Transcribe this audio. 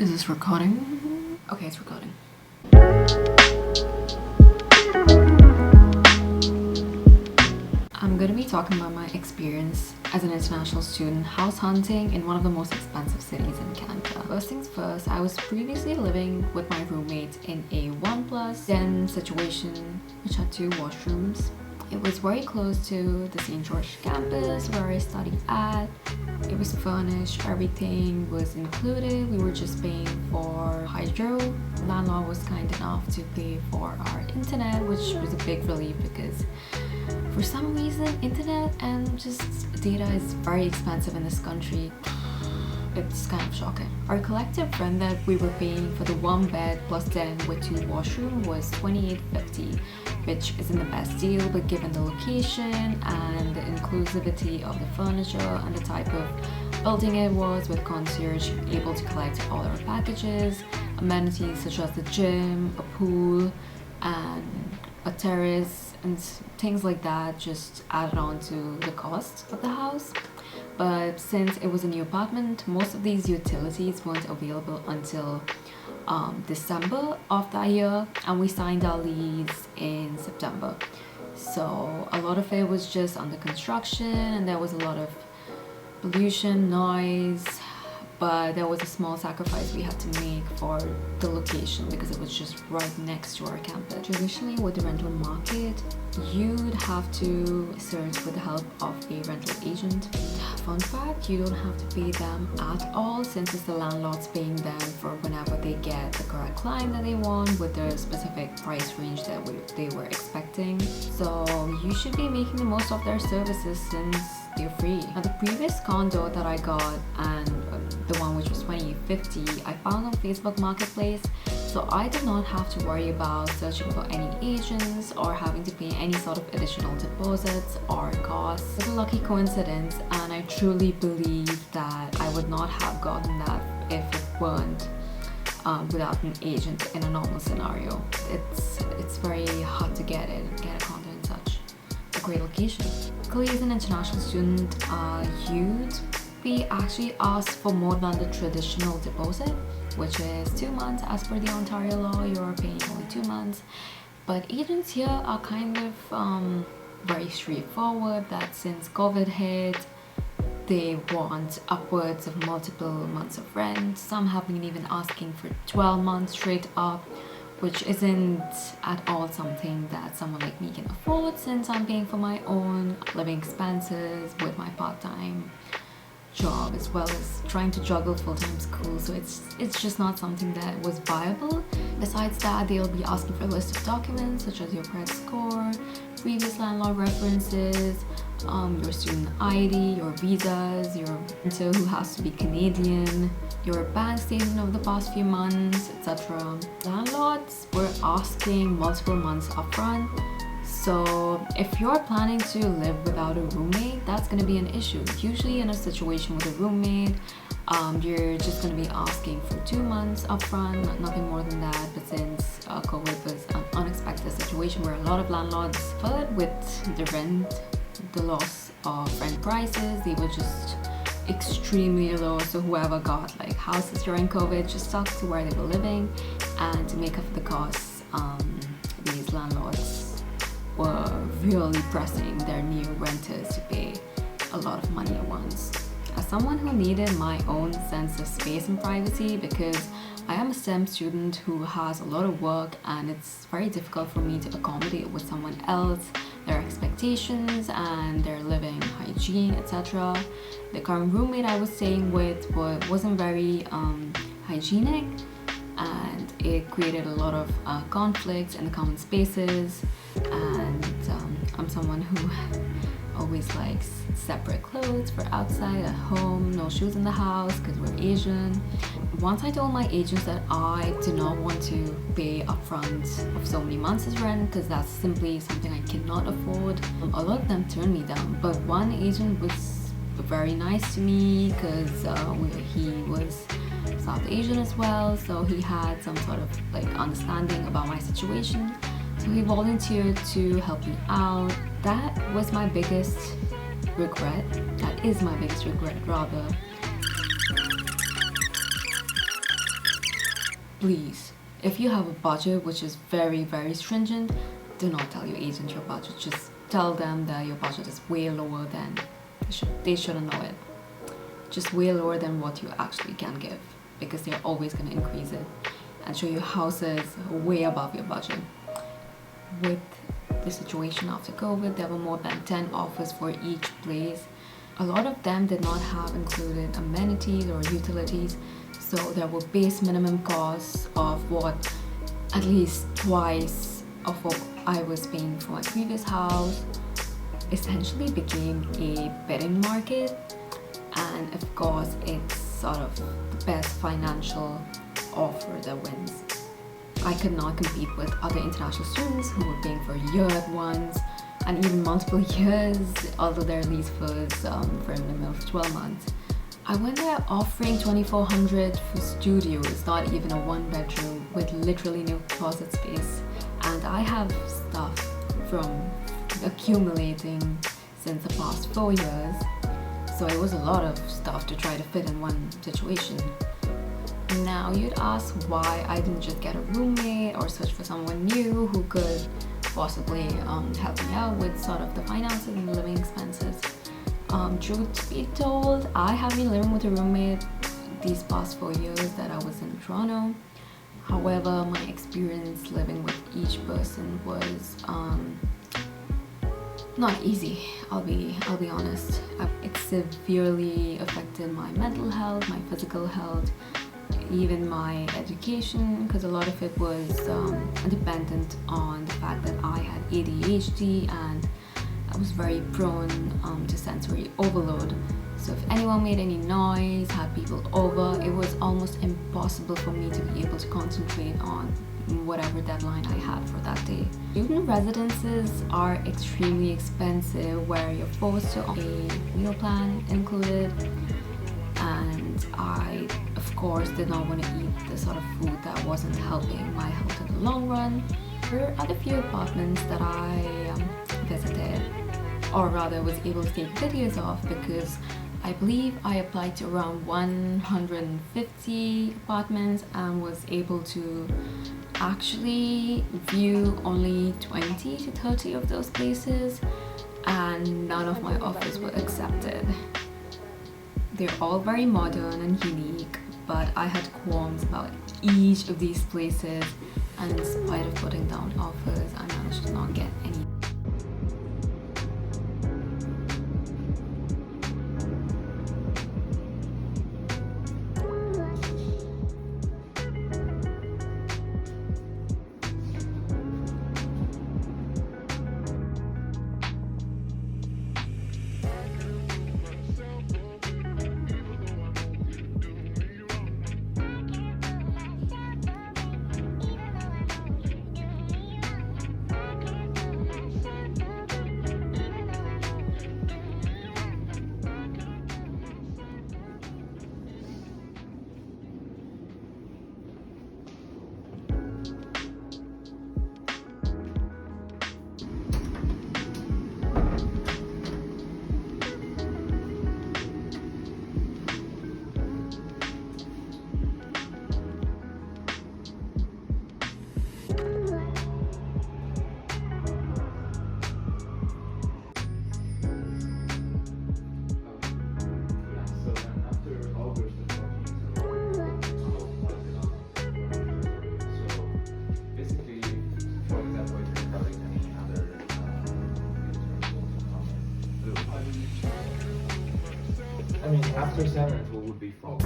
Is this recording? Okay, it's recording. I'm gonna be talking about my experience as an international student house hunting in one of the most expensive cities in Canada. First things first, I was previously living with my roommate in a 1+10 situation which had 2 washrooms. It was very close to the St. George campus where I studied at. It was furnished, everything was included. We were just paying for hydro. The landlord was kind enough to pay for our internet, which was a big relief because for some reason internet and just data is very expensive in this country. It's kind of shocking. Our collective rent that we were paying for the 1 bed plus 10 with 2 washroom was $28.50, which isn't the best deal, but given the location and the inclusivity of the furniture and the type of building it was, with concierge able to collect all our packages, amenities such as the gym, a pool, and a terrace and things like that just added on to the cost of the house. But since it was a new apartment, most of these utilities weren't available until December of that year, and we signed our lease in September. So a lot of it was just under construction and there was a lot of pollution, noise, but there was a small sacrifice we had to make for the location because it was just right next to our campus. Traditionally with the rental market, you'd have to search with the help of a rental agent. Fun fact, you don't have to pay them at all since it's the landlords paying them for whenever they get the correct client that they want with the specific price range that they were expecting. So you should be making the most of their services since they're free. Now the previous condo that I got and the one which was $28.50, I found on Facebook Marketplace, so I did not have to worry about searching for any agents or having to pay any sort of additional deposits or costs. It's a lucky coincidence, and I truly believe that I would not have gotten that if it weren't without an agent in a normal scenario. It's very hard to get a condo in such a great location. Luckily, as an international student, you'd be actually asked for more than the traditional deposit, which is 2 months. As per the Ontario law, you're paying only 2 months. But agents here are kind of very straightforward that since COVID hit, they want upwards of multiple months of rent. Some have been even asking for 12 months straight up, which isn't at all something that someone like me can afford since I'm paying for my own living expenses with my part-time job as well as trying to juggle full-time school, so it's just not something that was viable. Besides that, they'll be asking for a list of documents such as your credit score, previous landlord references, your student ID, your visas, your renter who has to be Canadian, your bank statement of the past few months, etc. Landlords were asking multiple months upfront. So if you're planning to live without a roommate, that's going to be an issue. Usually in a situation with a roommate, you're just going to be asking for 2 months upfront, nothing more than that. But since COVID was an unexpected situation where a lot of landlords suffered with the rent, the loss of rent prices, they were just extremely low. So whoever got like houses during COVID just stuck to where they were living, and to make up for the costs, these landlords were really pressing their new renters to pay a lot of money at once. As someone who needed my own sense of space and privacy, because I am a STEM student who has a lot of work and it's very difficult for me to accommodate with someone else, their expectations and their living hygiene, etc. The current roommate I was staying with wasn't very hygienic, and it created a lot of conflicts in the common spaces. And I'm someone who always likes separate clothes for outside, at home, no shoes in the house because we're Asian. Once I told my agents that I do not want to pay upfront of so many months as rent because that's simply something I cannot afford, a lot of them turned me down. But one agent was very nice to me because he was South Asian as well, so he had some sort of like understanding about my situation. So he volunteered to help me out. That was my biggest regret. That is my biggest regret rather. please, if you have a budget which is very, very stringent, do not tell your agent your budget. Just tell them that your budget is way lower than they shouldn't know it. Just way lower than what you actually can give, because they're always going to increase it and show you houses way above your budget. With the situation after COVID, there were more than 10 offers for each place. A lot of them did not have included amenities or utilities, so there were base minimum costs of what at least twice of what I was paying for my previous house. Essentially became a bidding market, and of course it's sort of the best financial offer that wins. I could not compete with other international students who were paying for year at once and even multiple years, although their lease was for a minimum of 12 months. I went there offering $2,400 for studios, not even a one bedroom with literally no closet space. And I have stuff from accumulating since the past 4 years, so it was a lot of stuff to try to fit in one situation. Now you'd ask why I didn't just get a roommate or search for someone new who could possibly help me out with sort of the finances and the living expenses. Truth be told, I have been living with a roommate these past 4 years that I was in Toronto. However, my experience living with each person was not easy. I'll be honest. It severely affected my mental health, my physical health, even my education, because a lot of it was dependent on the fact that I had ADHD and I was very prone to sensory overload. So if anyone made any noise, had people over, it was almost impossible for me to be able to concentrate on whatever deadline I had for that day. Student residences are extremely expensive, where you're forced to own a meal plan included, and I of course did not want to eat the sort of food that wasn't helping my health in the long run. There are the few apartments that I visited, or rather was able to take videos of, because I believe I applied to around 150 apartments and was able to actually view only 20 to 30 of those places, and none of my offers were accepted. They're all very modern and unique, but I had qualms about each of these places, and in spite of putting down offers, I managed to not get any. I mean, after 7th, what would be fall?